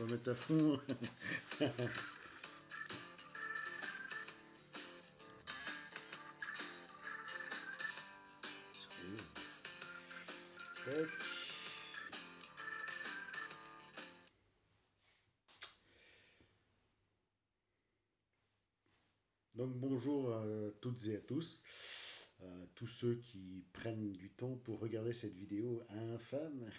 faut mettre à fond. Tac. Donc bonjour à toutes et à tous ceux qui prennent du temps pour regarder cette vidéo infâme.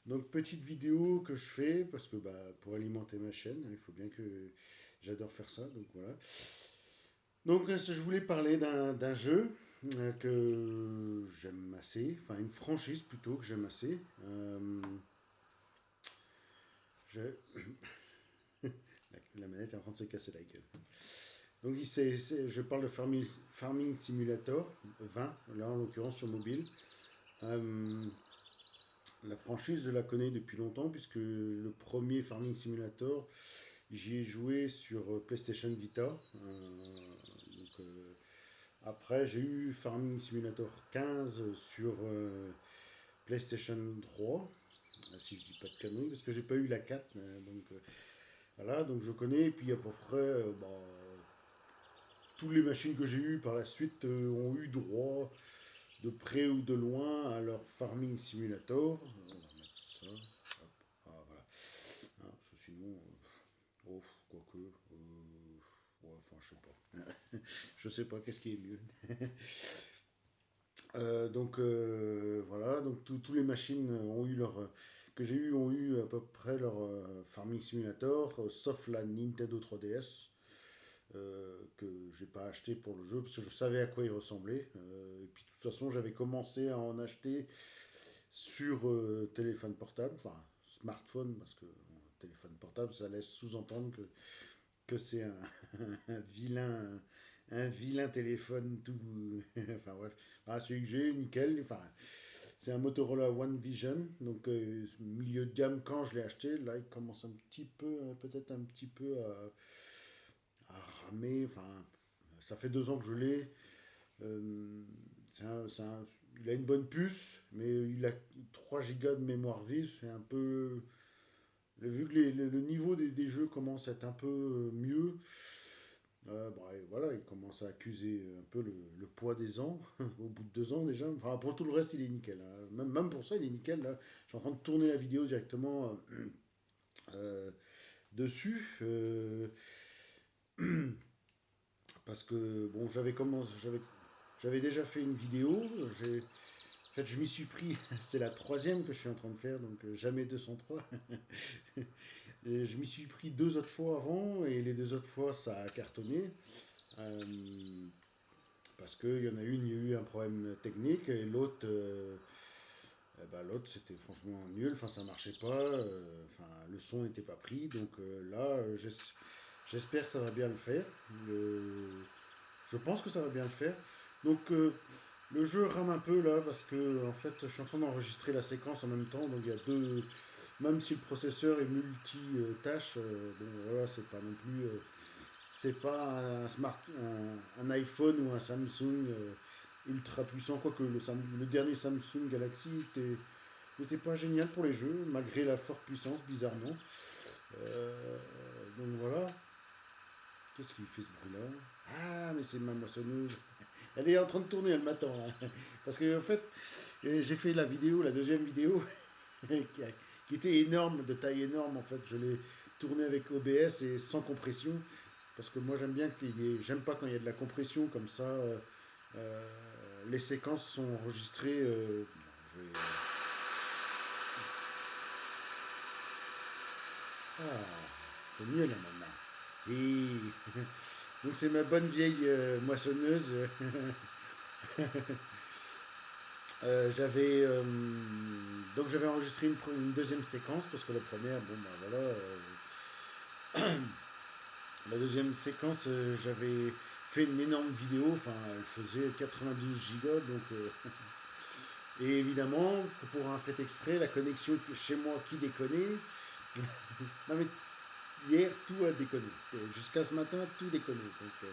Donc petite vidéo que je fais parce que pour alimenter ma chaîne, il faut bien que j'adore faire ça, donc voilà. Donc je voulais parler d'un jeu que j'aime assez, enfin une franchise plutôt que j'aime assez. Je- la manette est en train de se casser la gueule. Donc je parle de Farming Simulator 20, là en l'occurrence sur mobile. Euh, la franchise, je la connais depuis longtemps puisque le premier Farming Simulator, j'y ai joué sur PlayStation Vita. Après, j'ai eu Farming Simulator 15 sur PlayStation 3, si je dis pas de conneries, parce que j'ai pas eu la 4. Voilà, donc je connais. Et puis à peu près, toutes les machines que j'ai eues par la suite ont eu droit de près ou de loin à leur Farming Simulator. On va mettre ça. Hop. Ah, voilà. Hein, sinon, oh, quoique. Ouais, enfin, je sais pas. Je sais pas qu'est-ce qui est mieux. Voilà, donc tous les machines ont eu que j'ai eu ont eu à peu près leur Farming Simulator, sauf la Nintendo 3DS. Que j'ai pas acheté pour le jeu parce que je savais à quoi il ressemblait. Et puis de toute façon, j'avais commencé à en acheter sur téléphone portable, enfin smartphone, parce que téléphone portable, ça laisse sous-entendre que c'est un vilain téléphone tout. Enfin bref, celui que j'ai, nickel. Enfin, c'est un Motorola One Vision, donc milieu de gamme quand je l'ai acheté. Là, il commence un petit peu, peut-être un petit peu à ramer. Enfin, ça fait 2 ans que je l'ai. Euh, il a une bonne puce, mais il a 3 gigas de mémoire vive. C'est un peu. Vu que le niveau des jeux commence à être un peu mieux, et voilà, il commence à accuser un peu le poids des ans, au bout de 2 ans déjà. Enfin, pour tout le reste, il est nickel, hein. Même pour ça, il est nickel. Là. Je suis en train de tourner la vidéo directement euh, dessus. Parce que, bon, j'avais déjà fait une vidéo. En fait, je m'y suis pris. C'est la troisième que je suis en train de faire, donc jamais 203. Et je m'y suis pris 2 autres fois avant, et les 2 autres fois, ça a cartonné. Euh, Parce qu'il y en a une, il y a eu un problème technique, et l'autre c'était franchement nul, enfin ça marchait pas, enfin le son n'était pas pris, donc là j'espère que ça va bien le faire. Je pense que ça va bien le faire. Donc le jeu rame un peu là parce que en fait je suis en train d'enregistrer la séquence en même temps, donc il y a deux, même si le processeur est multi-tâche, bon voilà c'est pas non plus c'est pas un iPhone ou un Samsung ultra puissant, quoique le dernier Samsung Galaxy n'était pas génial pour les jeux, malgré la forte puissance, bizarrement. Euh, donc voilà. Qu'est-ce qui fait ce bruit-là? Ah, mais c'est ma moissonneuse. Elle est en train de tourner, elle m'attend, hein. Parce que en fait, j'ai fait la vidéo, la deuxième vidéo, qui était énorme, de taille énorme en fait. Je l'ai tournée avec OBS et sans compression. Parce que moi j'aime pas quand il y a de la compression comme ça. Les séquences sont enregistrées. Je vais- Ah, c'est mieux là maintenant. Et donc c'est ma bonne vieille moissonneuse. J'avais j'avais enregistré une deuxième séquence parce que la première, bon ben voilà, la deuxième séquence, j'avais fait une énorme vidéo, enfin elle faisait 92 gigas, donc et évidemment, pour un fait exprès, la connexion chez moi qui déconnait. Non mais hier tout a déconné, jusqu'à ce matin tout déconnait. Donc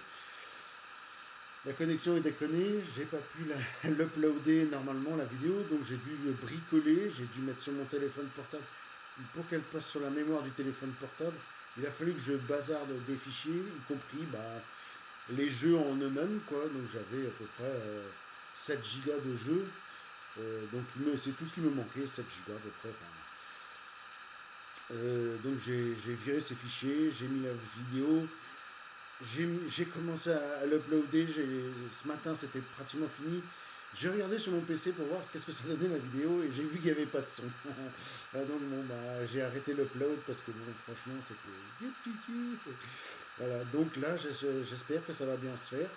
la connexion est déconnée, j'ai pas pu l'uploader normalement la vidéo, donc j'ai dû bricoler, j'ai dû mettre sur mon téléphone portable pour qu'elle passe sur la mémoire du téléphone portable, il a fallu que je bazarde des fichiers, y compris les jeux en eux-mêmes, quoi. Donc j'avais à peu près 7 gigas de jeux. Donc c'est tout ce qui me manquait, 7 gigas à peu près. Enfin, donc j'ai viré ces fichiers, j'ai mis la vidéo, j'ai commencé à l'uploader. Ce matin, c'était pratiquement fini. J'ai regardé sur mon PC pour voir qu'est-ce que ça donnait ma vidéo et j'ai vu qu'il n'y avait pas de son. Donc bon, j'ai arrêté l'upload parce que bon, franchement, c'était. Voilà, donc là, j'espère que ça va bien se faire.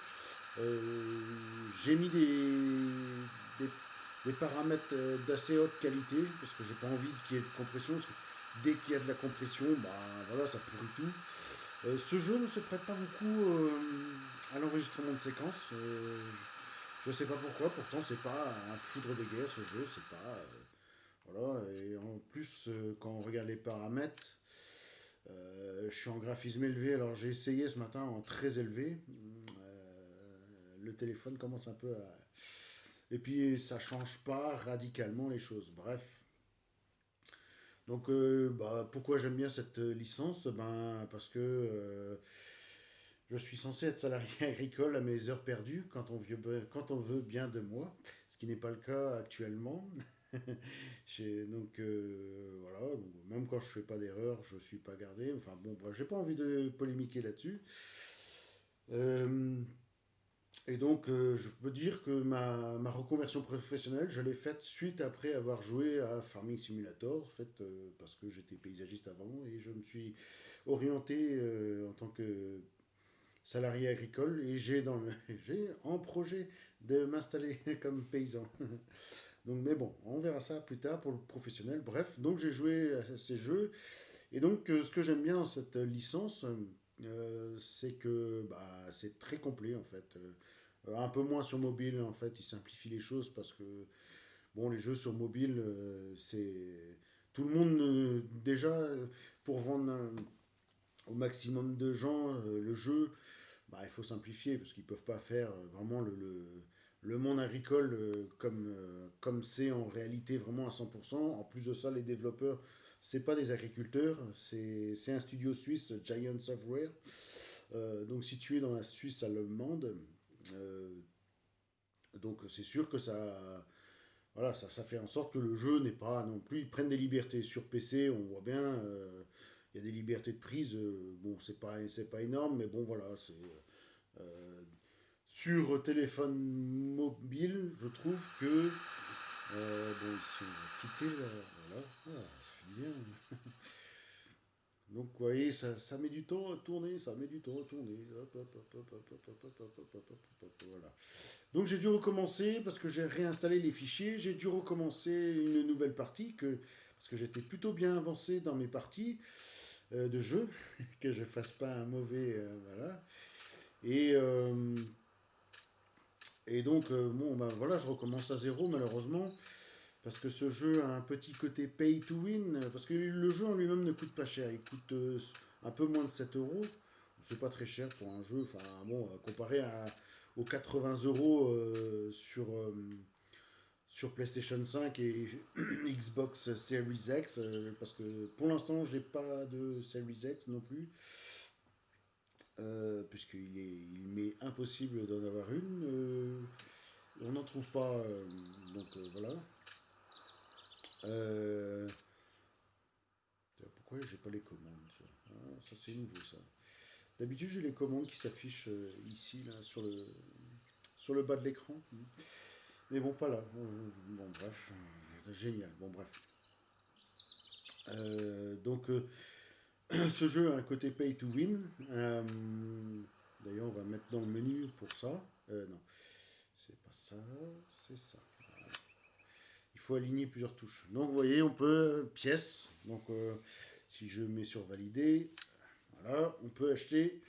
Euh, j'ai mis des, des paramètres d'assez haute qualité parce que j'ai pas envie qu'il y ait de compression. Parce que dès qu'il y a de la compression, voilà, ça pourrit tout. Ce jeu ne se prête pas beaucoup à l'enregistrement de séquences. Je sais pas pourquoi, pourtant c'est pas un foudre de guerre ce jeu, c'est pas. Voilà, et en plus, quand on regarde les paramètres, je suis en graphisme élevé, alors j'ai essayé ce matin en très élevé. Le téléphone commence un peu à. Et puis ça change pas radicalement les choses. Bref. Donc pourquoi j'aime bien cette licence? Parce que je suis censé être salarié agricole à mes heures perdues quand on veut bien de moi, ce qui n'est pas le cas actuellement. Donc voilà, donc, même quand je fais pas d'erreur, je suis pas gardé. Enfin bon, bref, j'ai pas envie de polémiquer là-dessus. Euh, et donc je peux dire que ma reconversion professionnelle, je l'ai faite suite après avoir joué à Farming Simulator, en fait, parce que j'étais paysagiste avant et je me suis orienté en tant que salarié agricole et j'ai en projet de m'installer comme paysan. Donc, mais bon, on verra ça plus tard pour le professionnel. Bref, donc j'ai joué à ces jeux. Et donc, ce que j'aime bien dans cette licence, c'est que c'est très complet en fait. Un peu moins sur mobile, en fait, il simplifie les choses parce que, bon, les jeux sur mobile, c'est. Tout le monde, déjà, pour vendre au maximum de gens le jeu, il faut simplifier parce qu'ils ne peuvent pas faire vraiment le monde agricole comme c'est en réalité vraiment à 100%. En plus de ça, les développeurs, c'est pas des agriculteurs, c'est un studio suisse, Giant Software, donc situé dans la Suisse allemande. Euh, donc c'est sûr que voilà, ça fait en sorte que le jeu n'est pas non plus. Ils prennent des libertés sur PC, on voit bien. Il y a des libertés de prise. Bon, c'est pas énorme, mais bon, voilà, c'est. Euh, Sur téléphone mobile, je trouve que. Bon, ici, on va quitter là. Voilà. Ah, ça fait bien. Donc, vous voyez, ça met du temps à tourner, ça met du temps à tourner. Hop, hop, hop, hop, hop, hop, hop, hop, hop, hop, hop, hop, hop, voilà. Donc, j'ai dû recommencer parce que j'ai réinstallé les fichiers. J'ai dû recommencer une nouvelle partie parce que j'étais plutôt bien avancé dans mes parties de jeu, que je fasse pas un mauvais. Voilà. Et. Et donc, bon, voilà, je recommence à zéro malheureusement, parce que ce jeu a un petit côté pay to win, parce que le jeu en lui-même ne coûte pas cher, il coûte un peu moins de 7 euros. C'est pas très cher pour un jeu, enfin bon, comparé aux 80 euros sur PlayStation 5 et Xbox Series X, parce que pour l'instant, j'ai pas de Series X non plus, il m'est impossible d'en avoir une. On n'en trouve pas, donc voilà. Euh, Pourquoi j'ai pas les commandes ça, ça c'est nouveau ça. D'habitude j'ai les commandes qui s'affichent ici là sur le bas de l'écran. Mais bon pas là. Bon bref, génial. Bon bref. Donc ce jeu a un côté pay to win. D'ailleurs on va mettre dans le menu pour ça. Non, c'est pas ça, c'est ça. Il faut aligner plusieurs touches. Donc vous voyez, on peut pièces. Donc si je mets sur valider, voilà, on peut acheter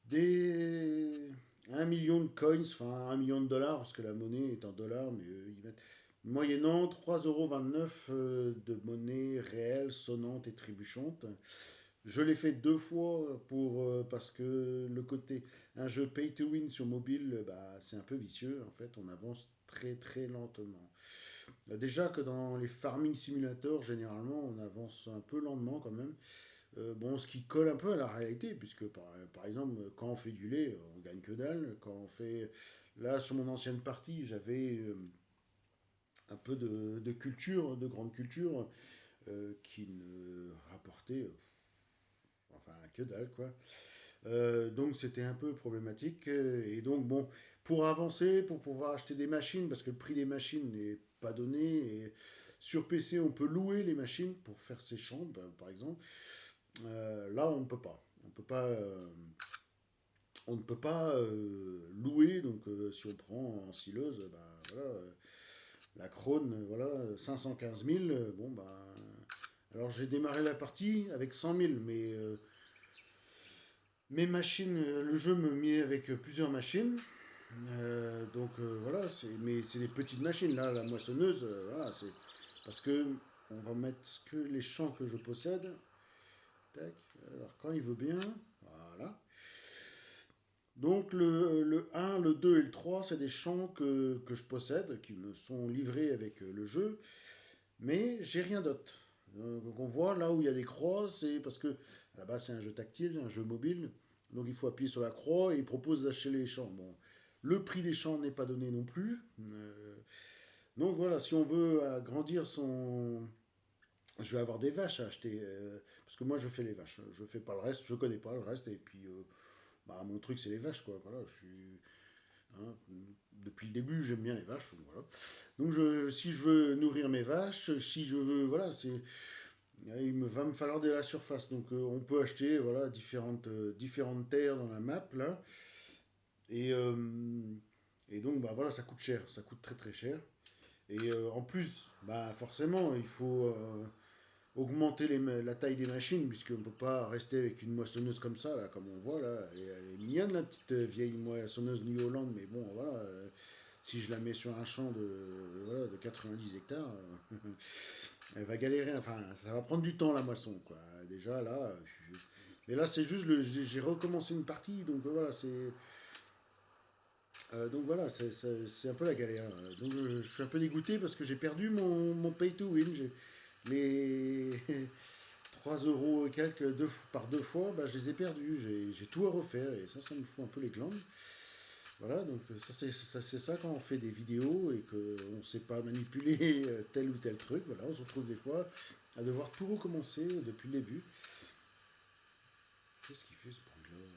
des 1 million de coins, enfin 1 million de dollars, parce que la monnaie est en dollars, mais ils mettent moyennant 3,29 € de monnaie réelle, sonnante et trébuchante. Je l'ai fait 2 fois parce que le côté un jeu pay to win sur mobile, c'est un peu vicieux en fait, on avance très très lentement. Déjà que dans les farming simulators, généralement, on avance un peu lentement quand même. Bon, ce qui colle un peu à la réalité, puisque par exemple, quand on fait du lait, on gagne que dalle. Quand on fait. Là, sur mon ancienne partie, j'avais un peu de culture, de grande culture, qui ne rapportait. Enfin, que dalle, quoi. Donc c'était un peu problématique. Et donc bon, pour avancer, pour pouvoir acheter des machines, parce que le prix des machines n'est pas donné, et sur PC on peut louer les machines pour faire ses champs, par exemple. Là on ne peut pas. On ne peut pas louer, donc si on prend en sileuse, bah, voilà, la Krone, voilà, 515 000, bon bah... Alors j'ai démarré la partie avec 100 000, mais mes machines, le jeu me met avec plusieurs machines. Donc voilà, mais c'est des petites machines. Là, la moissonneuse, voilà, c'est parce que on va mettre que les champs que je possède. Tac. Alors quand il veut bien, voilà. Donc le 1, le 2 et le 3, c'est des champs que je possède, qui me sont livrés avec le jeu, mais j'ai rien d'autre. Donc on voit là où il y a des croix, c'est parce que là-bas c'est un jeu tactile, un jeu mobile, donc il faut appuyer sur la croix et il propose d'acheter les champs. Bon, le prix des champs n'est pas donné non plus. Donc voilà, si on veut agrandir son... Je vais avoir des vaches à acheter, parce que moi je fais les vaches, je fais pas le reste, je connais pas le reste, et puis bah, mon truc c'est les vaches, quoi. Voilà, je suis... hein, depuis le début j'aime bien les vaches, voilà. Donc si je veux nourrir mes vaches, si je veux... Voilà, c'est... va me falloir de la surface. Donc on peut acheter voilà, différentes terres dans la map là. Et, euh, et donc bah, voilà, ça coûte cher. Ça coûte très très cher. Et en plus, bah, forcément, il faut augmenter la taille des machines, puisqu'on ne peut pas rester avec une moissonneuse comme ça, là, comme on voit là. Elle est mignonne, la petite vieille moissonneuse New Holland, mais bon, voilà. Si je la mets sur un champ voilà, de 90 hectares, elle va galérer, enfin, ça va prendre du temps la moisson, quoi. Déjà là, mais là c'est juste j'ai recommencé une partie, donc voilà, c'est un peu la galère. Donc je suis un peu dégoûté parce que j'ai perdu mon pay to win. Les 3 euros et quelques par deux fois, bah, je les ai perdus. J'ai tout à refaire et ça me fout un peu les glandes. Voilà, donc c'est ça quand on fait des vidéos et qu'on ne sait pas manipuler tel ou tel truc. Voilà, on se retrouve des fois à devoir tout recommencer depuis le début. Qu'est-ce qu'il fait ce bruit-là?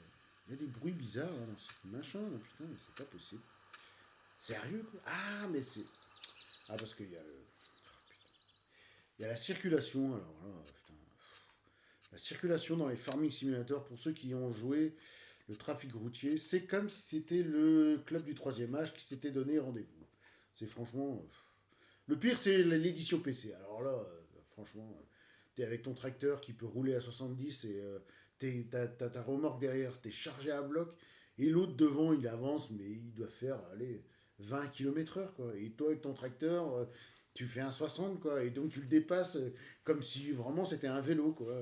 Il y a des bruits bizarres là, dans ce machin, là, putain, mais c'est pas possible. Sérieux quoi? Ah, mais c'est. Ah, parce qu'il y a il y a la circulation, alors voilà, putain. La circulation dans les farming simulators, pour ceux qui ont joué le trafic routier, c'est comme si c'était le club du troisième âge qui s'était donné rendez-vous. C'est franchement. Le pire, c'est l'édition PC. Alors là, franchement, t'es avec ton tracteur qui peut rouler à 70 et t'as ta remorque derrière, t'es chargé à bloc, et l'autre devant, il avance, mais il doit faire, allez, 20 km/h, quoi. Et toi, avec ton tracteur, tu fais un 60, quoi. Et donc, tu le dépasses comme si vraiment c'était un vélo, quoi.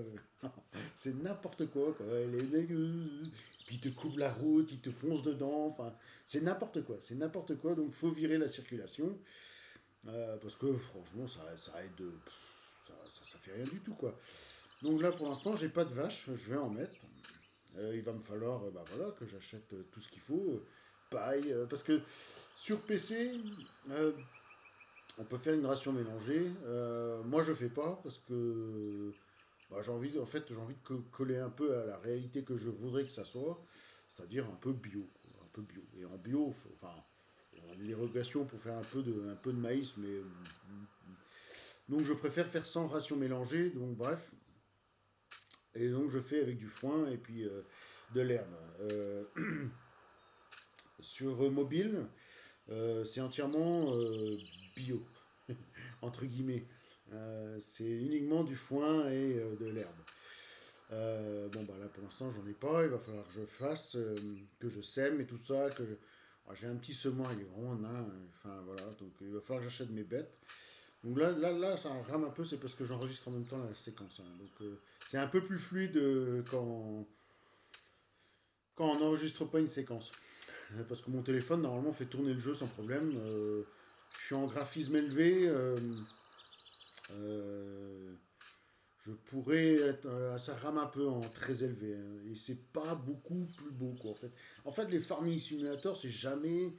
C'est n'importe quoi. Et les mecs, puis ils te coupent la route, ils te foncent dedans, enfin, c'est n'importe quoi. C'est n'importe quoi, donc faut virer la circulation. Parce que franchement, ça aide. Ça fait rien du tout, quoi. Donc là, pour l'instant, j'ai pas de vache, je vais en mettre. Il va me falloir bah, voilà, que j'achète tout ce qu'il faut. Paille, parce que sur PC, euh, on peut faire une ration mélangée. Moi, je fais pas parce que bah, j'ai envie de coller un peu à la réalité que je voudrais que ça soit, c'est-à-dire un peu bio, quoi, un peu bio. Et en bio, enfin, on a des dérogations pour faire un peu de maïs, mais donc je préfère faire sans ration mélangée. Donc bref, et donc je fais avec du foin et puis de l'herbe. Sur mobile, c'est entièrement bio, entre guillemets. C'est uniquement du foin et de l'herbe. Bon, bah là pour l'instant j'en ai pas, il va falloir que je fasse, que je sème et tout ça. J'ai un petit semoir, il est vraiment nain, enfin voilà, donc il va falloir que j'achète mes bêtes. Donc là, ça rame un peu, c'est parce que j'enregistre en même temps la séquence, hein. Donc c'est un peu plus fluide quand on n'enregistre pas une séquence. Parce que mon téléphone, normalement, fait tourner le jeu sans problème. je suis en graphisme élevé. Euh, je pourrais être, ça rame un peu en très élevé, hein, et c'est pas beaucoup plus beau quoi en fait. En fait, les Farming Simulator, c'est jamais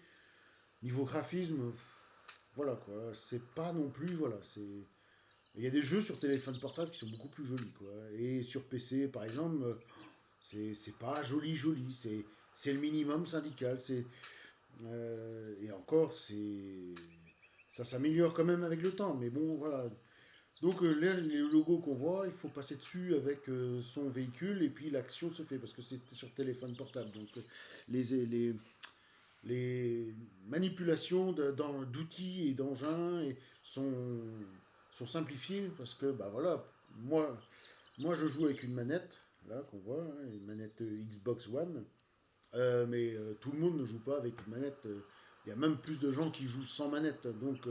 niveau graphisme, voilà quoi. C'est pas non plus, voilà. Il y a des jeux sur téléphone portable qui sont beaucoup plus jolis quoi. Et sur PC par exemple, c'est pas joli joli. C'est le minimum syndical. Et encore, ça s'améliore quand même avec le temps. Mais bon, voilà. Donc là, les logos qu'on voit, il faut passer dessus avec son véhicule et puis l'action se fait parce que c'est sur téléphone portable. Donc les, les, les manipulations d'outils et d'engins sont simplifiées parce que bah voilà, moi, moi je joue avec une manette là qu'on voit, hein, une manette Xbox One. Mais tout le monde ne joue pas avec une manette. Il y a même plus de gens qui jouent sans manette. Donc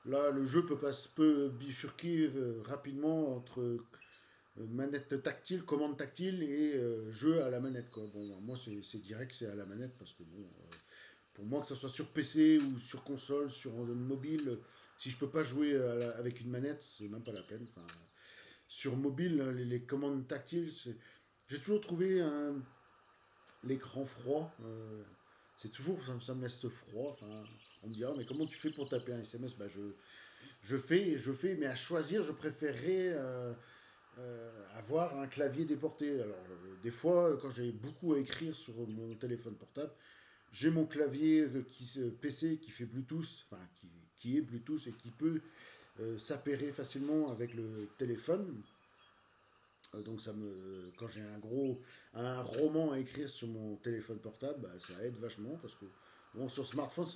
là, le jeu peut bifurquer rapidement entre manette tactile, commande tactile et jeu à la manette. Quoi. Bon, moi, c'est direct, c'est à la manette parce que bon, pour moi, que ce soit sur PC ou sur console, sur mobile, si je peux pas jouer avec une manette, c'est même pas la peine. Enfin, sur mobile, les commandes tactiles, j'ai toujours trouvé l'écran froid. C'est toujours, ça me laisse froid. Enfin, on me dira, mais comment tu fais pour taper un SMS? Bah, je fais, mais à choisir, je préférerais avoir un clavier déporté. Alors, des fois, quand j'ai beaucoup à écrire sur mon téléphone portable, j'ai mon clavier PC qui fait Bluetooth, enfin, qui est Bluetooth et qui peut s'appairer facilement avec le téléphone. Donc quand j'ai un roman à écrire sur mon téléphone portable, bah, ça aide vachement parce que bon, sur smartphone,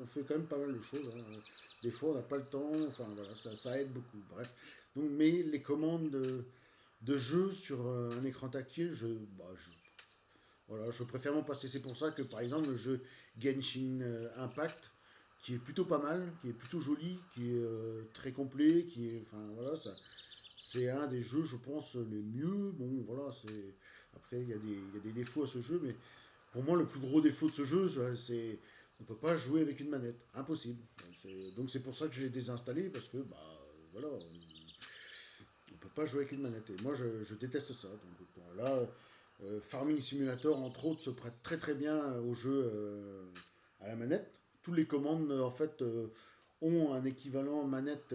on fait quand même pas mal de choses, hein. Des fois, on n'a pas le temps. Enfin voilà, ça aide beaucoup. Bref. Donc, mais les commandes de jeu sur un écran tactile, voilà, je préfère m'en passer. C'est pour ça que par exemple le jeu Genshin Impact, qui est plutôt pas mal, qui est plutôt joli, qui est très complet, enfin voilà, c'est un des jeux, je pense, les mieux. Bon, voilà, après il y a des défauts à ce jeu, mais pour moi le plus gros défaut de ce jeu, c'est on peut pas jouer avec une manette, impossible. Donc c'est pour ça que je l'ai désinstallé parce que bah voilà, on peut pas jouer avec une manette. Et moi je déteste ça. Donc bon, là, Farming Simulator entre autres se prête très très bien au jeu à la manette. Toutes les commandes en fait ont un équivalent manette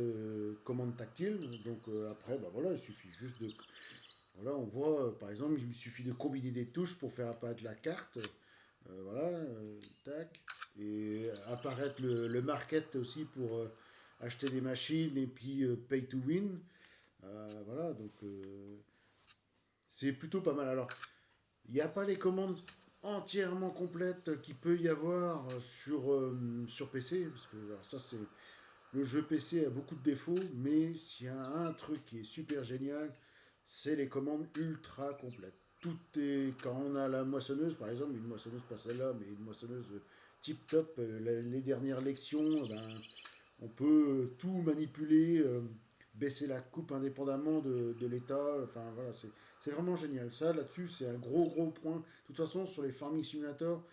commande tactile. Donc après, bah voilà, il suffit juste de. Voilà, on voit par exemple, il suffit de combiner des touches pour faire apparaître la carte. Voilà, tac. Et apparaître le market aussi pour acheter des machines et puis pay to win. Voilà, donc c'est plutôt pas mal. Alors, il n'y a pas les commandes entièrement complètes qu'il peut y avoir sur PC, parce que alors ça c'est le jeu PC a beaucoup de défauts, mais s'il y a un truc qui est super génial, c'est les commandes ultra complètes. Tout est quand on a la moissonneuse, par exemple, une moissonneuse pas celle-là, mais une moissonneuse tip top, les dernières lections, ben, on peut tout manipuler, baisser la coupe indépendamment de l'état. Enfin voilà, c'est vraiment génial. Ça là-dessus, c'est un gros gros point. De toute façon, sur les Farming Simulator,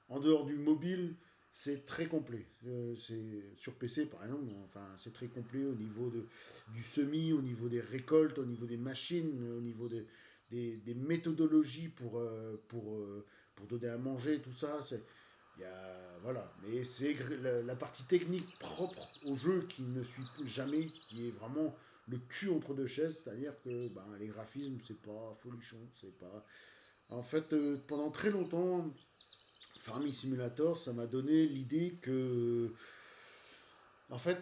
en dehors du mobile, c'est très complet. Sur PC, par exemple, enfin, c'est très complet au niveau du semis, au niveau des récoltes, au niveau des machines, au niveau des méthodologies pour donner à manger, tout ça. Voilà. Mais c'est la partie technique propre au jeu qui ne suit jamais, qui est vraiment le cul entre deux chaises, c'est-à-dire que ben, les graphismes, c'est pas folichon, c'est pas. En fait, pendant très longtemps, Farming Simulator, ça m'a donné l'idée que, en fait,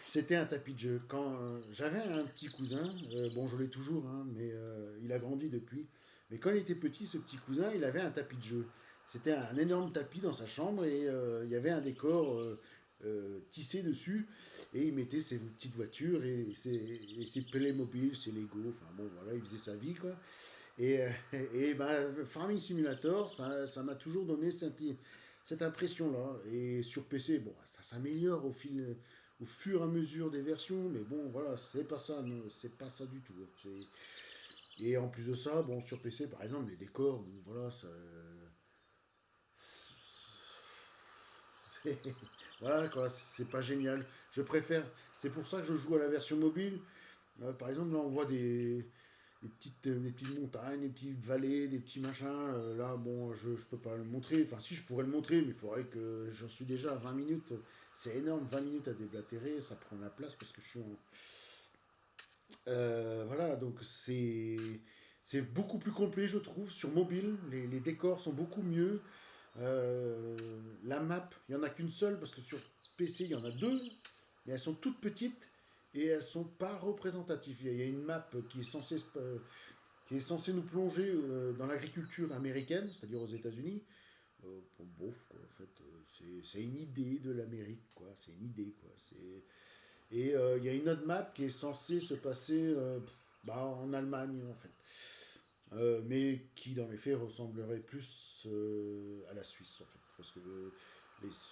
c'était un tapis de jeu. Quand j'avais un petit cousin, bon, je l'ai toujours, hein, mais il a grandi depuis. Mais quand il était petit, ce petit cousin, il avait un tapis de jeu. C'était un énorme tapis dans sa chambre et il y avait un décor tissé dessus. Et il mettait ses petites voitures et ses Playmobil, ses Lego. Enfin bon, voilà, il faisait sa vie, quoi. Et, et ben, Farming Simulator, ça m'a toujours donné cette impression-là. Et sur PC, bon, ça s'améliore au fur et à mesure des versions, mais bon, voilà, c'est pas ça, non, c'est pas ça du tout. Et en plus de ça, bon, sur PC, par exemple, les décors, bon, voilà, Voilà, quoi, c'est pas génial. Je préfère, c'est pour ça que je joue à la version mobile. Par exemple, là, on voit des petites montagnes, des petites vallées, des petits machins. Là, bon, je peux pas le montrer. Enfin, si, je pourrais le montrer, mais il faudrait que j'en suis déjà à 20 minutes. C'est énorme, 20 minutes à déblatérer, ça prend la place parce que je suis en. Voilà, donc c'est beaucoup plus complet, je trouve, sur mobile. Les décors sont beaucoup mieux. La map, il n'y en a qu'une seule parce que sur PC, il y en a deux, mais elles sont toutes petites et elles sont pas représentatives. Il y a une map qui est censée nous plonger dans l'agriculture américaine, c'est-à-dire aux États-Unis. Pour beauf, quoi, en fait, c'est une idée de l'Amérique, quoi. C'est une idée, quoi. Et il y a une autre map qui est censée se passer en Allemagne, en fait. Mais qui dans les faits ressemblerait plus à la Suisse en fait. Parce que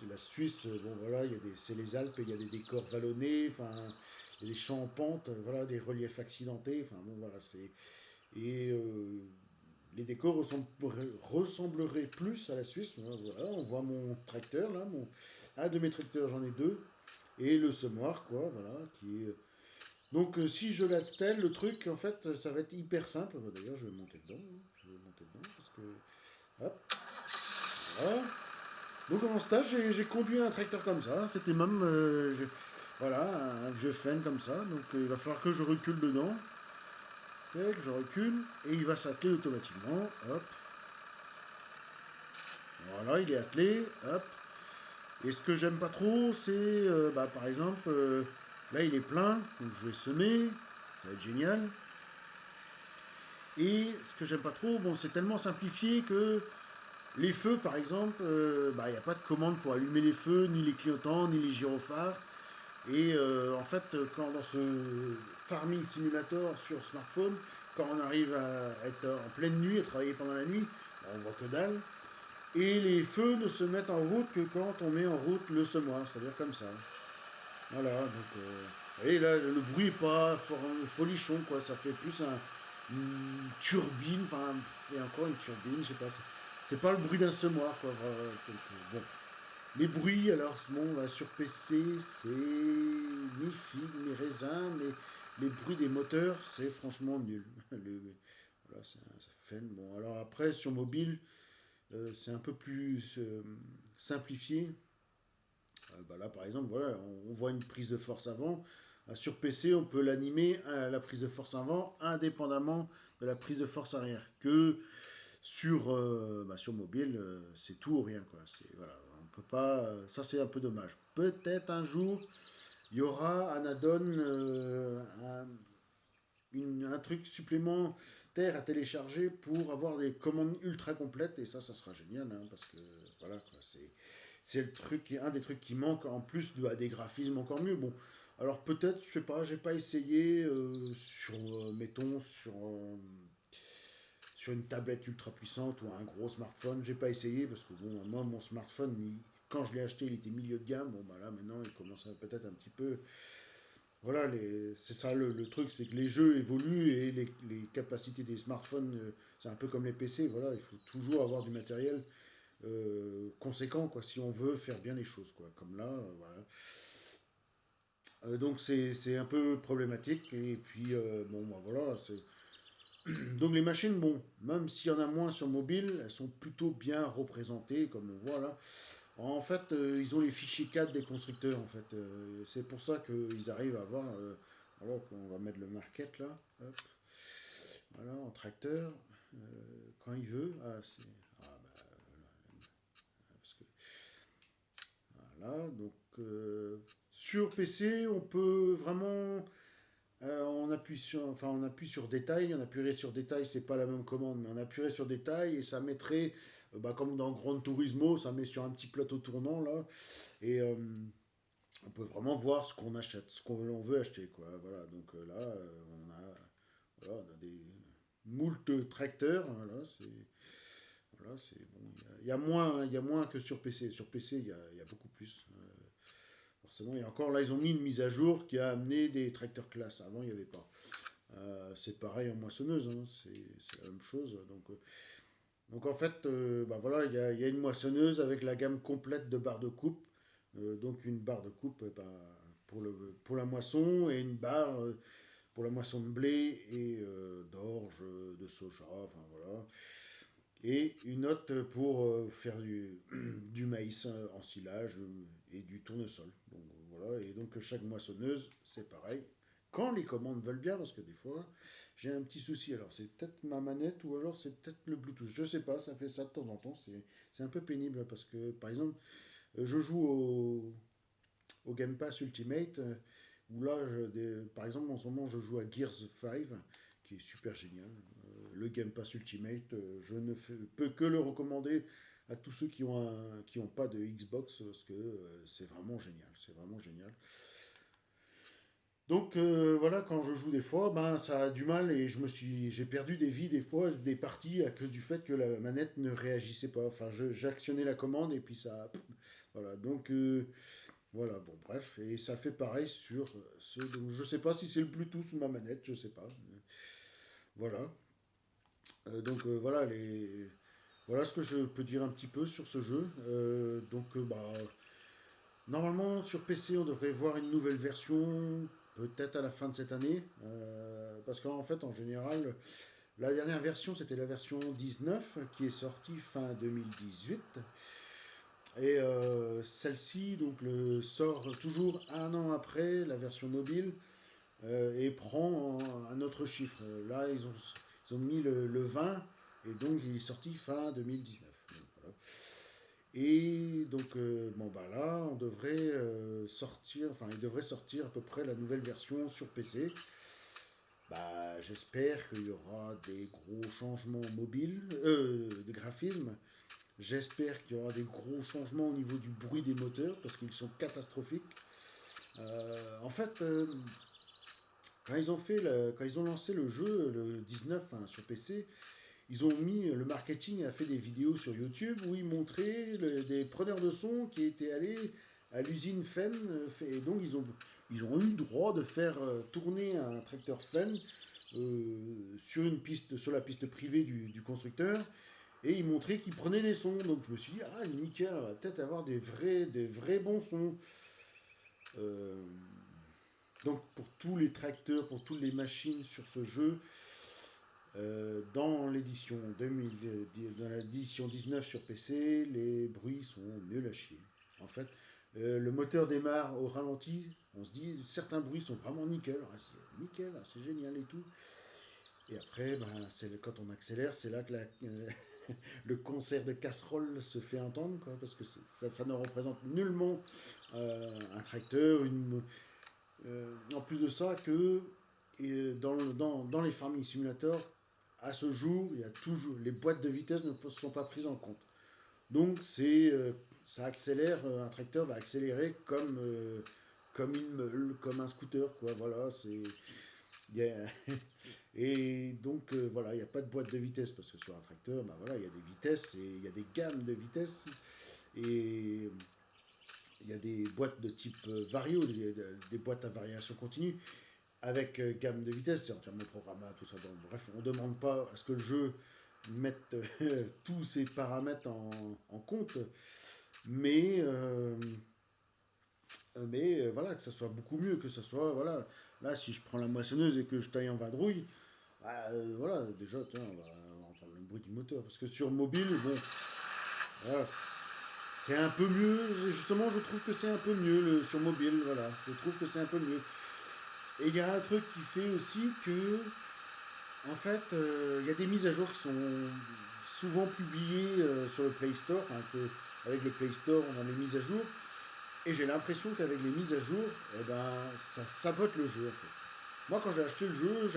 la Suisse, bon voilà, c'est les Alpes, et il y a des décors vallonnés, enfin, il y a des champs en pente, voilà, des reliefs accidentés, enfin bon voilà, et les décors ressembleraient plus à la Suisse. Voilà, on voit mon tracteur là, un de mes tracteurs, j'en ai deux, et le semoir quoi, voilà, qui est donc si je l'installe, le truc, en fait, ça va être hyper simple. Bah, d'ailleurs, je vais monter dedans, hein. Je vais monter dedans parce que... Hop, voilà. Donc en stage, j'ai conduit un tracteur comme ça. C'était même... voilà, un vieux Fenn comme ça. Donc il va falloir que je recule dedans. Tac, je recule et il va s'atteler automatiquement. Hop, voilà, il est attelé. Hop. Et ce que j'aime pas trop, c'est, par exemple, là il est plein, donc je vais semer. Ça va être génial. Et ce que j'aime pas trop, bon, c'est tellement simplifié que les feux, par exemple, il n'y a pas de commande pour allumer les feux, ni les clignotants, ni les gyrophares. Et en fait, quand dans ce farming simulator sur smartphone, quand on arrive à être en pleine nuit, à travailler pendant la nuit, on voit que dalle. Et les feux ne se mettent en route que quand on met en route le semoir, c'est-à-dire comme ça. Voilà, donc, et là, le bruit n'est pas folichon, quoi. Ça fait plus une turbine, enfin, et encore une turbine, je sais pas. C'est pas le bruit d'un semoir, quoi. Voilà, donc, bon. Les bruits, alors, bon, sur PC, c'est ni figue, ni raisin, mais les bruits des moteurs, c'est franchement nul. Voilà, ça fait. Bon, alors après, sur mobile, c'est un peu plus simplifié. Là, par exemple, voilà, on voit une prise de force avant. Sur PC, on peut l'animer à la prise de force avant, indépendamment de la prise de force arrière. Que sur mobile, c'est tout ou rien, quoi. Voilà, on peut pas. Ça, c'est un peu dommage. Peut-être un jour, il y aura un add-on, un truc supplémentaire à télécharger pour avoir des commandes ultra complètes. Et ça sera génial, hein, parce que voilà, quoi, c'est le truc, un des trucs qui manque en plus des graphismes encore mieux. Bon, alors peut-être, je sais pas, j'ai pas essayé mettons, sur une tablette ultra puissante ou un gros smartphone. J'ai pas essayé parce que bon, moi, mon smartphone, quand je l'ai acheté, il était milieu de gamme. Bon, bah là, maintenant, il commence à peut-être un petit peu. Voilà, c'est ça le truc, c'est que les jeux évoluent et les capacités des smartphones, c'est un peu comme les PC. Voilà, il faut toujours avoir du matériel conséquent, quoi, si on veut faire bien les choses, quoi. Comme là, voilà. Donc c'est un peu problématique. Et puis, bon, bah, voilà, donc les machines, bon, même s'il y en a moins sur mobile, elles sont plutôt bien représentées, comme on voit là. En fait, ils ont les fichiers 4 des constructeurs, en fait. C'est pour ça qu'ils arrivent à avoir. Voilà, on va mettre le market là. Hop, voilà, en tracteur. euh, quand il veut. Parce que, voilà, donc sur PC, on peut vraiment. On appuie sur détail, on appuierait sur détail, c'est pas la même commande, mais on appuierait sur détail et ça mettrait, comme dans Gran Turismo, ça met sur un petit plateau tournant là, et on peut vraiment voir ce qu'on achète, ce qu'on veut acheter, quoi. Voilà, donc là, on a des moult tracteurs, voilà, c'est bon, il y a moins que sur PC. Sur PC, il y a beaucoup plus. Forcément, et encore là, ils ont mis une mise à jour qui a amené des tracteurs classe. Avant, il n'y avait pas. C'est pareil en moissonneuse, hein, c'est la même chose. Donc en fait, voilà, il y a une moissonneuse avec la gamme complète de barres de coupe Donc une barre de coupe pour la moisson et une barre pour la moisson de blé et d'orge, de soja, enfin voilà. Et une autre pour faire du maïs en silage et du tournesol. Donc voilà, et donc chaque moissonneuse, c'est pareil. Quand les commandes veulent bien, parce que des fois, j'ai un petit souci. Alors c'est peut-être ma manette ou alors c'est peut-être le Bluetooth. Je sais pas, ça fait ça de temps en temps. C'est un peu pénible parce que, par exemple, je joue au Game Pass Ultimate, où là, par exemple, en ce moment, je joue à Gears 5, qui est super génial. Le Game Pass Ultimate, je ne peux que le recommander à tous ceux qui ont pas de Xbox, parce que c'est vraiment génial. C'est vraiment génial. Donc voilà, quand je joue des fois, ben ça a du mal et j'ai perdu des vies des fois, des parties à cause du fait que la manette ne réagissait pas. Enfin, j'actionnais la commande et puis ça, voilà. Donc voilà, bon, bref, et ça fait pareil sur ce. Donc, je sais pas si c'est le Bluetooth ou ma manette, je sais pas. Voilà. Donc voilà voilà ce que je peux dire un petit peu sur ce jeu. Bah, normalement sur PC on devrait voir une nouvelle version peut-être à la fin de cette année, parce qu'en fait en général la dernière version c'était la version 19 qui est sortie fin 2018. Et celle-ci donc sort toujours un an après la version mobile et prend un autre chiffre. Là, ils ont mis le 20 et donc il est sorti fin 2019. Donc, voilà. Et donc, bon, bah là, on devrait sortir, enfin, il devrait sortir à peu près la nouvelle version sur PC. Bah, j'espère qu'il y aura des gros changements mobiles, de graphisme. J'espère qu'il y aura des gros changements au niveau du bruit des moteurs parce qu'ils sont catastrophiques. En fait, quand ils ont lancé le jeu, le 19 hein, sur PC, ils ont mis le marketing a fait des vidéos sur YouTube où ils montraient des preneurs de son qui étaient allés à l'usine Fenn et donc ils ont eu droit de faire tourner un tracteur Fenn sur une piste, sur la piste privée du constructeur et ils montraient qu'ils prenaient des sons. Donc je me suis dit ah nickel, on va peut-être avoir des vrais bons sons. Euh, donc pour tous les tracteurs, pour toutes les machines sur ce jeu, dans l'édition 2000, dans l'édition 19 sur PC, les bruits sont nuls à chier. En fait, le moteur démarre au ralenti, on se dit certains bruits sont vraiment nickel, ah, c'est nickel, ah, c'est génial et tout. Et après, ben, quand on accélère, c'est là que le concert de casserole se fait entendre, quoi, parce que ça ne représente nullement un tracteur, en plus de ça, dans les farming simulators, à ce jour, il y a toujours les boîtes de vitesse ne sont pas prises en compte. Donc ça accélère, un tracteur va accélérer comme une meule, comme un scooter, quoi. Voilà, et donc voilà, il n'y a pas de boîte de vitesse parce que sur un tracteur, bah voilà, il y a des vitesses et il y a des gammes de vitesses et il y a des boîtes de type vario, des boîtes à variation continue avec gamme de vitesse, c'est entièrement programmable, tout ça. Donc, bref, on ne demande pas à ce que le jeu mette tous ces paramètres en compte, mais, voilà, que ça soit beaucoup mieux, que ça soit, voilà, là, si je prends la moissonneuse et que je taille en vadrouille, bah, voilà, déjà, tiens, on va entendre le bruit du moteur, parce que sur mobile, bon, voilà, c'est un peu mieux, justement, je trouve que c'est un peu mieux sur mobile, voilà, je trouve que c'est un peu mieux. Et il y a un truc qui fait aussi que en fait, il y a des mises à jour qui sont souvent publiées sur le Play Store, enfin avec le Play Store, on a les mises à jour, et j'ai l'impression qu'avec les mises à jour, eh ben, ça sabote le jeu en fait. Moi, quand j'ai acheté le jeu,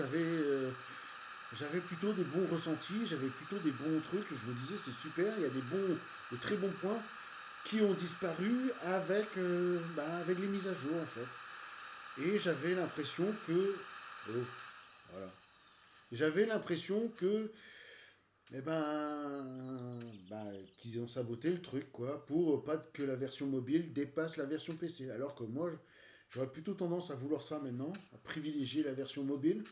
j'avais plutôt des bons ressentis, j'avais plutôt des bons trucs. Je me disais, c'est super, il y a de très bons points qui ont disparu avec les mises à jour en fait. Et j'avais l'impression que, oh, voilà, j'avais l'impression que eh ben, qu'ils ont saboté le truc, quoi, pour pas que la version mobile dépasse la version PC. Alors que moi, j'aurais plutôt tendance à vouloir ça maintenant, à privilégier la version mobile,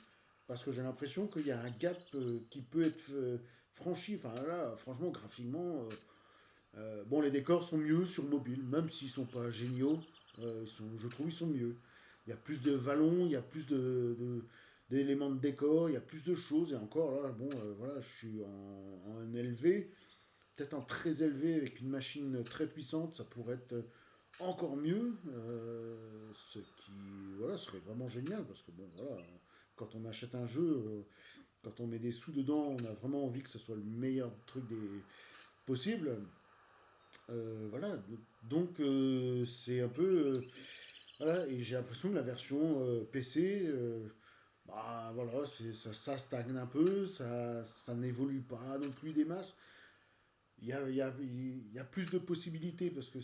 parce que j'ai l'impression qu'il y a un gap qui peut être franchi. Enfin là, franchement, graphiquement, Bon, les décors sont mieux sur mobile, même s'ils sont pas géniaux, je trouve ils sont mieux. Il y a plus de vallons, il y a plus d'éléments de décor, il y a plus de choses. Et encore là, bon, voilà, je suis en élevé, peut-être en très élevé avec une machine très puissante, ça pourrait être encore mieux, ce qui voilà, serait vraiment génial parce que bon, voilà, quand on achète un jeu, quand on met des sous dedans, on a vraiment envie que ce soit le meilleur truc possible. Voilà, donc c'est un peu. Voilà, et j'ai l'impression que la version PC, bah voilà, ça stagne un peu, ça n'évolue pas non plus des masses. Il y a plus de possibilités parce que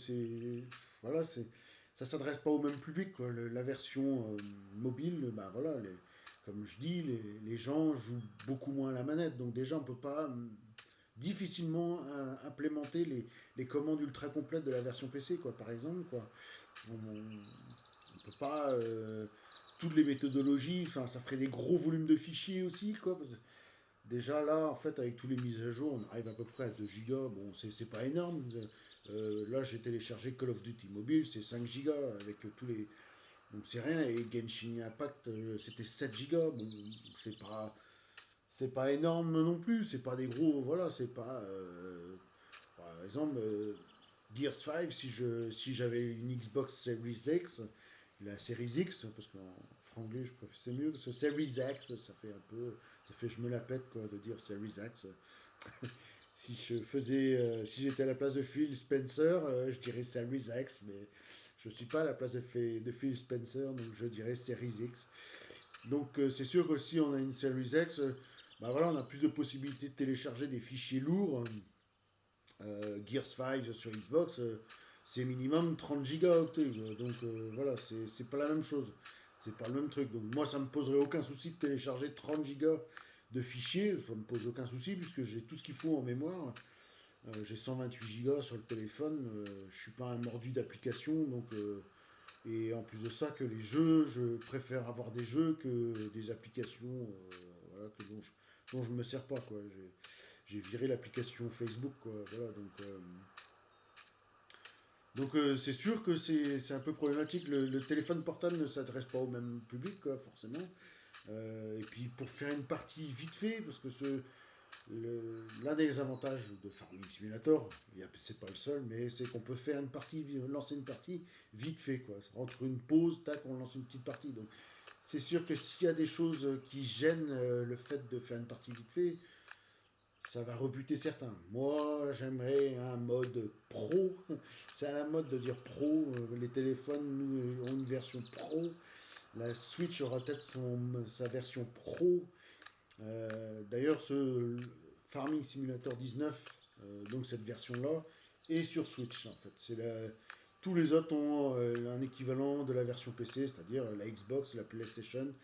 voilà, ça s'adresse pas au même public, quoi. La version mobile, bah voilà, comme je dis, les gens jouent beaucoup moins à la manette, donc déjà on peut pas difficilement implémenter les commandes ultra complètes de la version PC, quoi, par exemple, quoi. On peut pas toutes les méthodologies, enfin, ça ferait des gros volumes de fichiers aussi, quoi. Déjà là, en fait, avec tous les mises à jour, on arrive à peu près à 2 gigas. Bon, c'est pas énorme. Là, j'ai téléchargé Call of Duty Mobile, c'est 5 gigas avec tous les. Donc c'est rien. Et Genshin Impact, c'était 7 gigas. Bon, c'est pas, c'est pas énorme non plus. C'est pas des gros. Voilà, c'est pas. Par exemple, Gears 5, si j'avais une Xbox Series X, la Series X, parce qu'en franglais, je préfère c'est mieux, parce que Series X, ça fait un peu, ça fait je me la pète quoi de dire Series X. Si j'étais à la place de Phil Spencer, je dirais Series X, mais je suis pas à la place de Phil Spencer, donc je dirais Series X. Donc c'est sûr que si on a une Series X, bah voilà, on a plus de possibilités de télécharger des fichiers lourds. Gears 5 sur Xbox, c'est minimum 30 gigaoctets. Donc voilà, c'est pas la même chose. C'est pas le même truc. Donc moi, ça me poserait aucun souci de télécharger 30 gigas de fichiers. Ça me pose aucun souci puisque j'ai tout ce qu'il faut en mémoire. J'ai 128 gigas sur le téléphone. Je suis pas un mordu d'application. Et en plus de ça, que les jeux, je préfère avoir des jeux que des applications voilà, dont je me sers pas. Quoi. J'ai viré l'application Facebook. Quoi. Voilà, donc c'est sûr que c'est un peu problématique. Le téléphone portable ne s'adresse pas au même public, quoi, forcément. Et puis pour faire une partie vite fait, parce que l'un des avantages de Farming Simulator, c'est pas le seul, mais c'est qu'on peut faire une partie, lancer une partie vite fait, quoi. Entre une pause, tac, on lance une petite partie. Donc c'est sûr que s'il y a des choses qui gênent le fait de faire une partie vite fait, ça va rebuter certains. Moi, j'aimerais un mode pro. C'est à la mode de dire pro. Les téléphones ont une version pro. La Switch aura peut-être sa version pro. D'ailleurs, ce Farming Simulator 19, donc cette version-là, est sur Switch en fait. Tous les autres ont un équivalent de la version PC, c'est-à-dire la Xbox, la PlayStation.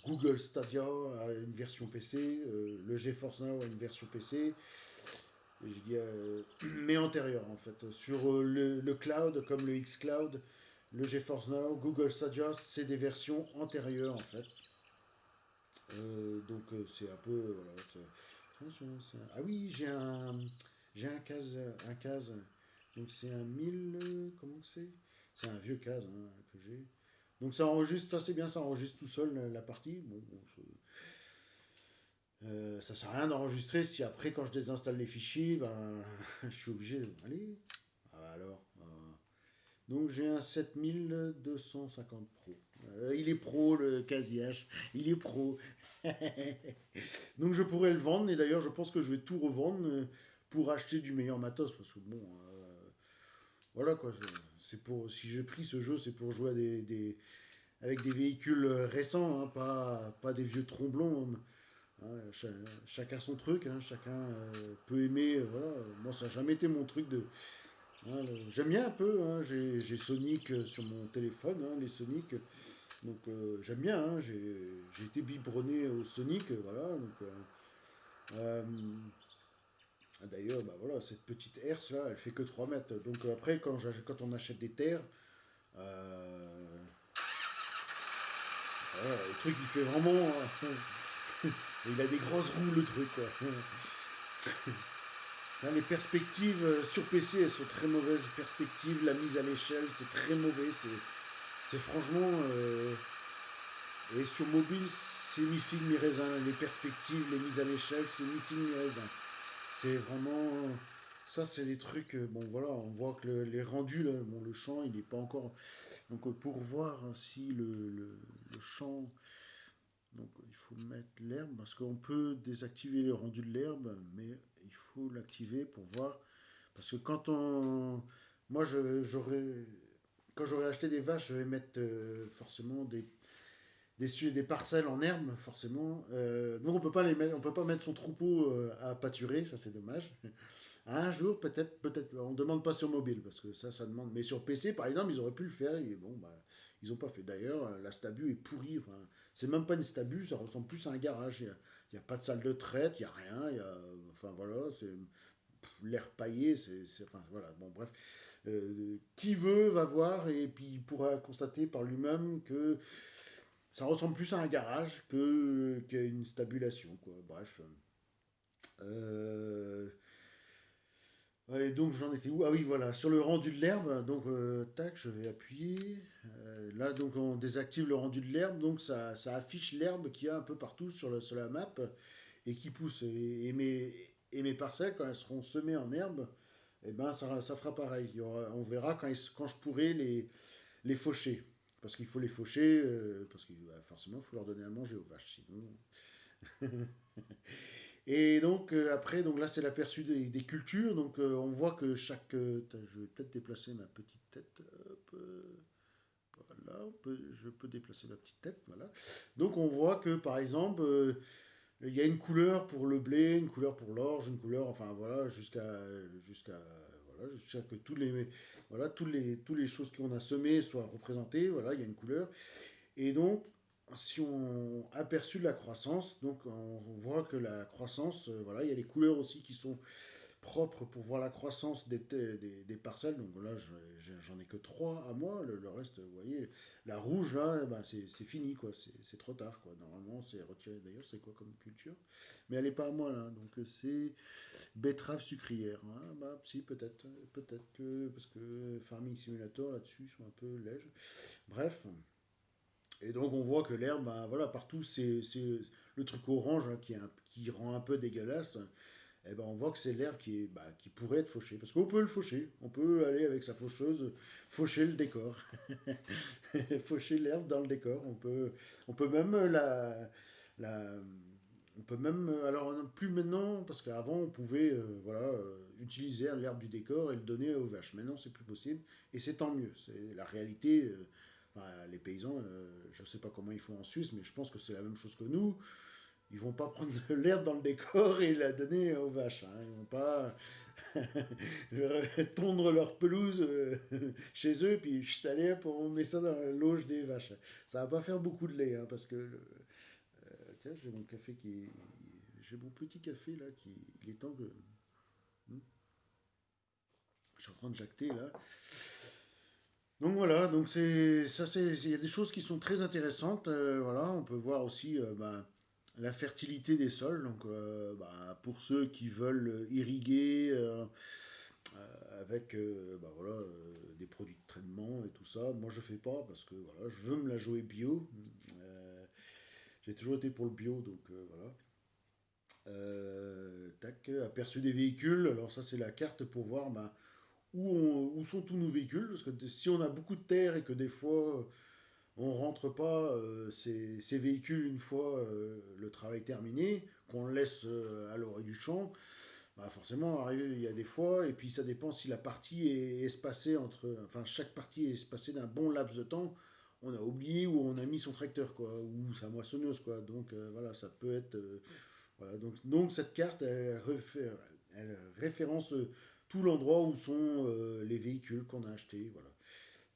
Google Stadia a une version PC, le GeForce Now a une version PC, mais antérieure en fait. Sur le cloud, comme le xCloud, le GeForce Now, Google Stadia, c'est des versions antérieures en fait. Donc c'est un peu voilà. Ah oui, j'ai un case. Donc c'est un 1000, comment que c'est? C'est un vieux case hein, que j'ai. Donc ça enregistre, ça c'est bien, ça enregistre tout seul la partie. Bon, ça sert à rien d'enregistrer si après quand je désinstalle les fichiers, ben je suis obligé de. Allez, alors. Donc j'ai un 7250 Pro. Il est pro le casillage, il est pro. Donc je pourrais le vendre et d'ailleurs je pense que je vais tout revendre pour acheter du meilleur matos parce que bon, voilà quoi. Si j'ai pris ce jeu, c'est pour jouer avec des véhicules récents, hein, pas des vieux tromblons. Hein, chacun son truc, hein, chacun peut aimer. Voilà. Moi ça n'a jamais été mon truc de. Hein, j'aime bien un peu. Hein, j'ai Sonic sur mon téléphone, hein, les Sonic. Donc j'aime bien. Hein, j'ai été biberonné au Sonic, voilà. Donc euh, d'ailleurs, bah voilà, cette petite herse là, elle fait que 3 mètres. Donc après, quand on achète des terres, euh, voilà, le truc il fait vraiment. Il a des grosses roues le truc quoi. Les perspectives sur PC, elles sont très mauvaises. Perspectives, la mise à l'échelle, c'est très mauvais. C'est franchement. Et sur mobile, c'est mi-figue, mi-raisin. Les perspectives, les mises à l'échelle, c'est mi-figue, mi-raisin. C'est vraiment. Ça, c'est des trucs. Bon, voilà, on voit que les rendus, là, bon, le champ, il n'est pas encore. Donc, pour voir si le champ. Donc, il faut mettre l'herbe, parce qu'on peut désactiver le rendu de l'herbe, mais il faut l'activer pour voir. Parce que quand on. Moi, quand j'aurai acheté des vaches, je vais mettre forcément des parcelles en herbe, forcément. Donc on peut pas mettre son troupeau à pâturer, ça c'est dommage. Un jour, peut-être, on ne demande pas sur mobile, parce que ça demande. Mais sur PC, par exemple, ils auraient pu le faire, et bon, bah, ils n'ont pas fait. D'ailleurs, la stabu est pourrie, enfin, c'est même pas une stabu, ça ressemble plus à un garage. Il y a pas de salle de traite, il n'y a rien, enfin voilà, c'est l'air paillé, enfin voilà, bon bref. Qui veut va voir, et puis il pourra constater par lui-même que ça ressemble plus à un garage qu'à une stabulation, quoi. Bref. Euh, ouais, donc j'en étais où? Ah oui, voilà, sur le rendu de l'herbe. Donc, tac, je vais appuyer. Là, donc, on désactive le rendu de l'herbe. Donc, ça affiche l'herbe qu'il y a un peu partout sur la map et qui pousse. Et mes parcelles, quand elles seront semées en herbe, eh ben, ça fera pareil. On verra quand je pourrai les faucher. Parce qu'il faut les faucher, parce que bah, forcément, il faut leur donner à manger aux vaches. Sinon, et donc après, donc là c'est l'aperçu des cultures. Donc on voit que chaque, je vais peut-être déplacer ma petite tête. Hop, voilà, je peux déplacer ma petite tête. Voilà. Donc on voit que par exemple, il y a une couleur pour le blé, une couleur pour l'orge, une couleur, enfin voilà, jusqu'à que tous les choses qu'on a semées soient représentées. Voilà, il y a une couleur. Et donc, si on aperçut de la croissance, donc on voit que la croissance, voilà, il y a les couleurs aussi qui sont propres pour voir la croissance des parcelles. Donc là, j'en ai que trois à moi. Le reste, vous voyez, la rouge là, eh ben, c'est fini quoi. C'est trop tard quoi. Normalement, c'est retiré. D'ailleurs, c'est quoi comme culture? Mais elle n'est pas à moi là. Donc c'est betterave sucrière. Hein. Bah si, peut-être que parce que Farming Simulator là-dessus ils sont un peu lèges. Bref. Et donc on voit que l'herbe, ben, voilà, partout, c'est le truc orange hein, qui rend un peu dégueulasse. Et ben on voit que c'est l'herbe qui pourrait être fauchée. Parce qu'on peut le faucher. On peut aller avec sa faucheuse faucher le décor. Faucher l'herbe dans le décor. On peut même la- on peut même, alors plus maintenant, parce qu'avant on pouvait voilà, utiliser l'herbe du décor et le donner aux vaches. Maintenant c'est plus possible et c'est tant mieux. C'est la réalité. Enfin, les paysans, je ne sais pas comment ils font en Suisse, mais je pense que c'est la même chose que nous. Ils vont pas prendre de l'herbe dans le décor et la donner aux vaches. Hein. Ils vont pas tondre leur pelouse chez eux, puis allez, on met ça dans la loge des vaches. Ça va pas faire beaucoup de lait, hein, parce que tiens, j'ai mon petit café là qui, il est temps que je suis en train de jacter là. Donc voilà, donc il y a des choses qui sont très intéressantes. Voilà, on peut voir aussi bah, la fertilité des sols. Donc bah, pour ceux qui veulent irriguer avec bah, voilà, des produits de traitement et tout ça, moi je fais pas parce que voilà, je veux me la jouer bio. J'ai toujours été pour le bio, donc voilà. Tac, aperçu des véhicules. Alors ça c'est la carte pour voir bah, où sont tous nos véhicules, parce que si on a beaucoup de terre et que des fois on rentre pas ces véhicules une fois le travail terminé, qu'on le laisse à l'orée du champ, bah forcément il y a des fois, et puis ça dépend si la partie est espacée enfin chaque partie est espacée d'un bon laps de temps, on a oublié où on a mis son tracteur, quoi, ou sa moissonneuse, quoi, donc voilà, ça peut être voilà, donc cette carte, elle référence tout l'endroit où sont les véhicules qu'on a achetés, voilà.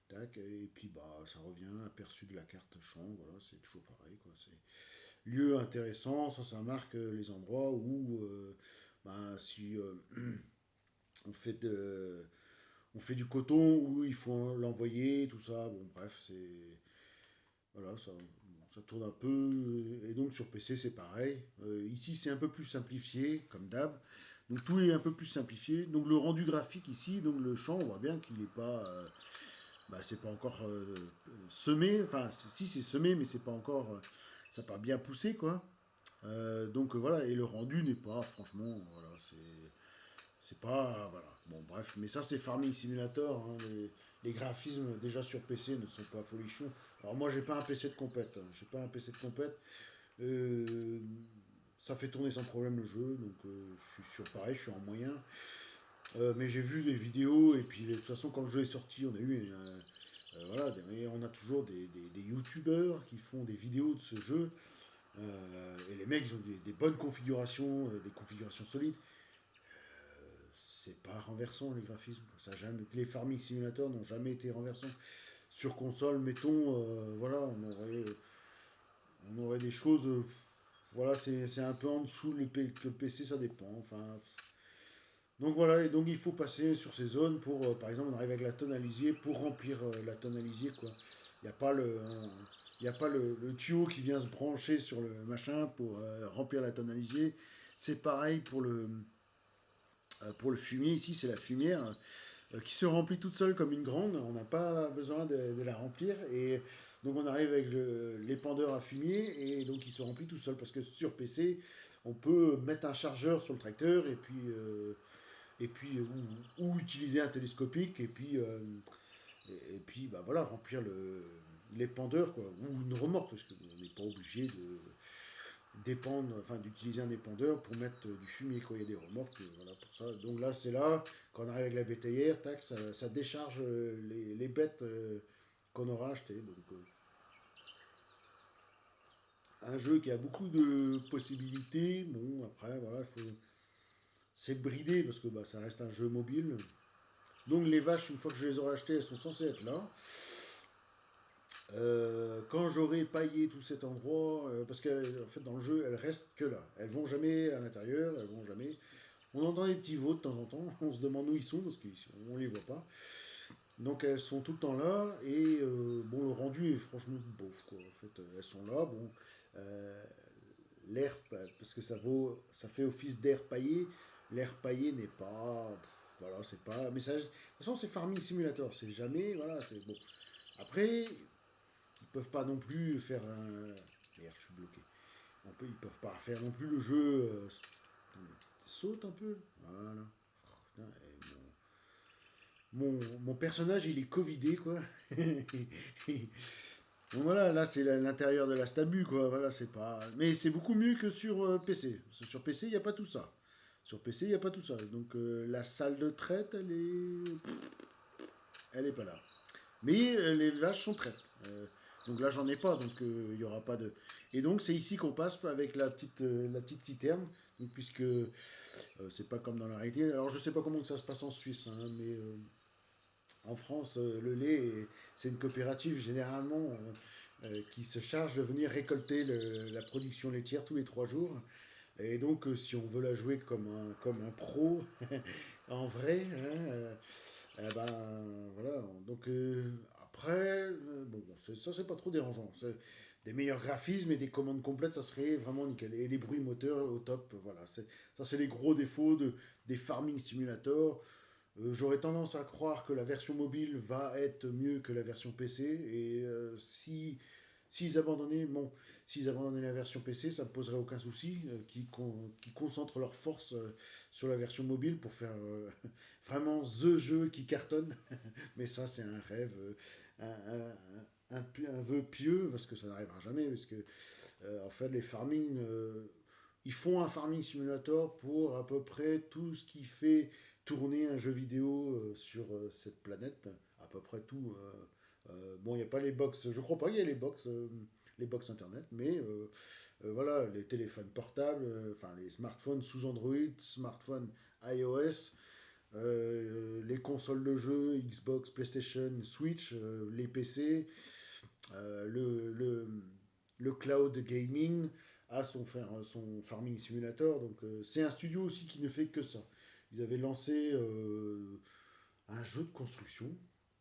Tac, et puis bah ça revient aperçu de la carte champ, voilà, c'est toujours pareil, quoi. C'est lieu intéressant, ça marque les endroits où bah, si on fait on fait du coton, où il faut l'envoyer, tout ça, bon bref, c'est voilà, Ça tourne un peu, et donc sur PC c'est pareil. Ici c'est un peu plus simplifié, comme d'hab. Donc tout est un peu plus simplifié. Donc le rendu graphique ici, donc le champ, on voit bien qu'il n'est pas, bah, c'est pas encore semé. Enfin si c'est semé, mais c'est pas encore, ça n'a pas bien poussé quoi. Donc voilà, et le rendu n'est pas, franchement, voilà, c'est pas, voilà. Bon bref, mais ça c'est Farming Simulator, hein, les graphismes déjà sur PC ne sont pas folichons. Alors moi j'ai pas un PC de compète, j'ai pas un PC de compète. Euh, Ça fait tourner sans problème le jeu, donc je suis sur pareil, je suis en moyen. Mais j'ai vu des vidéos, et puis de toute façon quand le jeu est sorti, on a eu voilà, on a toujours des youtubeurs qui font des vidéos de ce jeu. Et les mecs ils ont des bonnes configurations, des configurations solides. C'est pas renversant les graphismes. Ça a jamais, les Farming Simulator n'ont jamais été renversants. Sur console, mettons, voilà, on aurait des choses. Voilà, c'est un peu en dessous que le PC, ça dépend. Enfin, donc voilà, et donc il faut passer sur ces zones pour, par exemple, on arrive avec la tonalisier pour remplir la tonalisier, quoi. Il n'y a pas il y a pas le tuyau qui vient se brancher sur le machin pour remplir la tonalisier. C'est pareil pour le fumier. Ici, c'est la fumière qui se remplit toute seule comme une grande. On n'a pas besoin de la remplir. Et donc on arrive avec l'épandeur à fumier et donc il se remplit tout seul. Parce que sur PC, on peut mettre un chargeur sur le tracteur et puis ou utiliser un télescopique et puis bah voilà, remplir l'épandeur quoi, ou une remorque parce qu'on n'est pas obligé de dépendre, enfin d'utiliser un épandeur pour mettre du fumier quoi. Il y a des remorques voilà pour ça. Donc là c'est là quand on arrive avec la bétaillère, tac, ça décharge les bêtes qu'on aura achetées. Donc un jeu qui a beaucoup de possibilités. Bon après voilà, c'est bridé parce que bah, ça reste un jeu mobile. Donc les vaches, une fois que je les aurai achetées, elles sont censées être là. Quand j'aurai paillé tout cet endroit, parce qu'en fait dans le jeu elles restent que là, elles vont jamais à l'intérieur, elles vont jamais. On entend des petits veaux de temps en temps, on se demande où ils sont parce qu'on les voit pas. Donc elles sont tout le temps là et bon le rendu est franchement bof quoi. En fait elles sont là, bon euh, l'air parce que ça fait office d'air paillé, l'air paillé n'est pas, voilà c'est pas, mais ça, de toute façon c'est Farming Simulator, c'est jamais voilà c'est bon. Après ils peuvent pas non plus faire un. Merde, je suis bloqué. Ils peuvent pas faire non plus le jeu. Attendez, saute un peu. Voilà. Oh, putain, mon personnage, il est covidé, quoi. Donc voilà, là, c'est l'intérieur de la stabu, quoi. Voilà, c'est pas. Mais c'est beaucoup mieux que sur PC. Parce que sur PC, il n'y a pas tout ça. Sur PC, il n'y a pas tout ça. Donc la salle de traite, elle est pas là. Mais les vaches sont traites. Donc là, j'en ai pas, donc il y aura pas de. Et donc, c'est ici qu'on passe avec la petite citerne, donc, puisque c'est pas comme dans la réalité. Alors, je sais pas comment que ça se passe en Suisse, hein, mais en France, le lait, c'est une coopérative généralement qui se charge de venir récolter la production laitière tous les 3 jours. Et donc, si on veut la jouer comme un pro, en vrai, hein, eh ben voilà, donc après, bon, ça c'est pas trop dérangeant. Des meilleurs graphismes et des commandes complètes, ça serait vraiment nickel. Et des bruits moteurs au top, voilà. Ça c'est les gros défauts des Farming Simulator. J'aurais tendance à croire que la version mobile va être mieux que la version PC. Et s'ils abandonnaient, bon, s'ils abandonnaient la version PC, ça ne me poserait aucun souci. Qui concentrent leurs forces sur la version mobile pour faire vraiment the jeu qui cartonne. Mais ça, c'est un rêve, un vœu pieux, parce que ça n'arrivera jamais. Parce que, en fait, les farming, ils font un farming simulator pour à peu près tout ce qui fait tourner un jeu vidéo sur cette planète. À peu près tout. Bon, il n'y a pas les box, je crois pas qu'il y ait les box internet, mais voilà, les téléphones portables, enfin les smartphones sous Android, smartphones iOS, les consoles de jeu, Xbox, PlayStation, Switch, les PC, euh, le, le, le cloud gaming a son farming simulator. Donc c'est un studio aussi qui ne fait que ça. Ils avaient lancé un jeu de construction.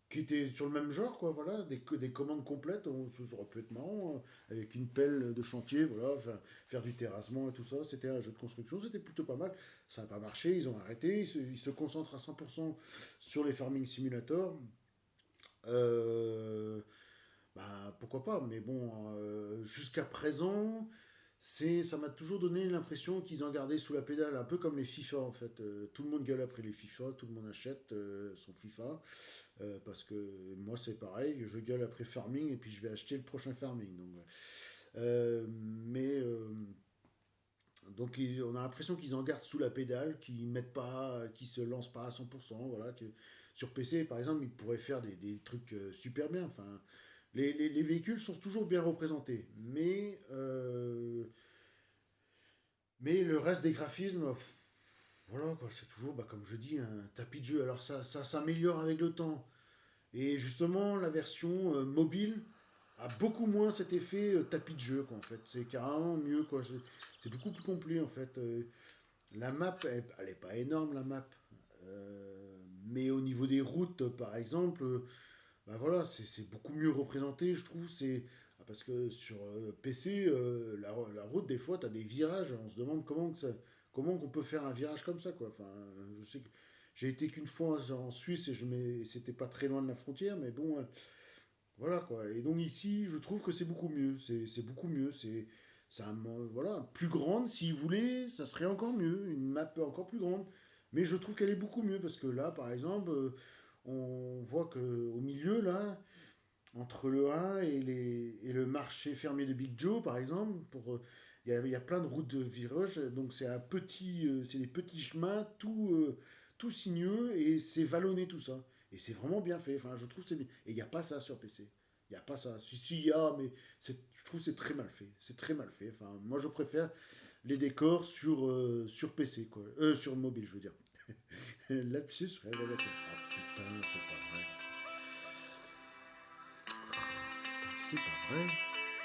qui était sur le même genre, quoi, voilà, des commandes complètes, ça aurait pu être marrant, avec une pelle de chantier, voilà, faire du terrassement et tout ça, c'était un jeu de construction, c'était plutôt pas mal, ça n'a pas marché, ils ont arrêté, ils se concentrent à 100% sur les farming simulators, euh, bah, pourquoi pas, mais bon, jusqu'à présent, ça m'a toujours donné l'impression qu'ils en gardaient sous la pédale, un peu comme les FIFA en fait. Tout le monde gueule après les FIFA, tout le monde achète son FIFA, parce que moi c'est pareil, je gueule après Farming et puis je vais acheter le prochain Farming. Mais donc on a l'impression qu'ils en gardent sous la pédale, qu'ils mettent pas, qu'ils se lancent pas à 100%, voilà. Sur PC par exemple, ils pourraient faire des trucs super bien. Enfin, les véhicules sont toujours bien représentés, mais le reste des graphismes, voilà quoi, c'est toujours, bah, comme je dis, un tapis de jeu. Alors ça s'améliore avec le temps. Et justement, la version mobile a beaucoup moins cet effet tapis de jeu, quoi, en fait. C'est carrément mieux, quoi. C'est beaucoup plus complet, en fait. La map, elle est pas énorme, la map. Mais au niveau des routes, par exemple, bah voilà, c'est beaucoup mieux représenté, je trouve. Parce que sur PC, la route, des fois, tu as des virages. On se demande comment on peut faire un virage comme ça, quoi. Enfin, je sais que j'ai été qu'une fois en Suisse et c'était pas très loin de la frontière, mais bon, voilà, quoi. Et donc ici, je trouve que c'est beaucoup mieux. C'est beaucoup mieux. Voilà, plus grande, s'il voulait, ça serait encore mieux. Une map encore plus grande. Mais je trouve qu'elle est beaucoup mieux parce que là, par exemple, on voit que au milieu, là, entre le 1 et le marché fermé de Big Joe, par exemple, il y a plein de routes de virage, donc c'est des petits chemins tout sinueux et c'est vallonné tout ça. Et c'est vraiment bien fait, enfin, je trouve que c'est bien. Et il n'y a pas ça sur PC. Il n'y a pas ça. Si, il y a, mais je trouve que c'est très mal fait. C'est très mal fait. Enfin, moi, je préfère les décors sur PC, quoi. Sur mobile, je veux dire. Lapsus révélateur. Ah putain, c'est pas vrai. C'est pas vrai.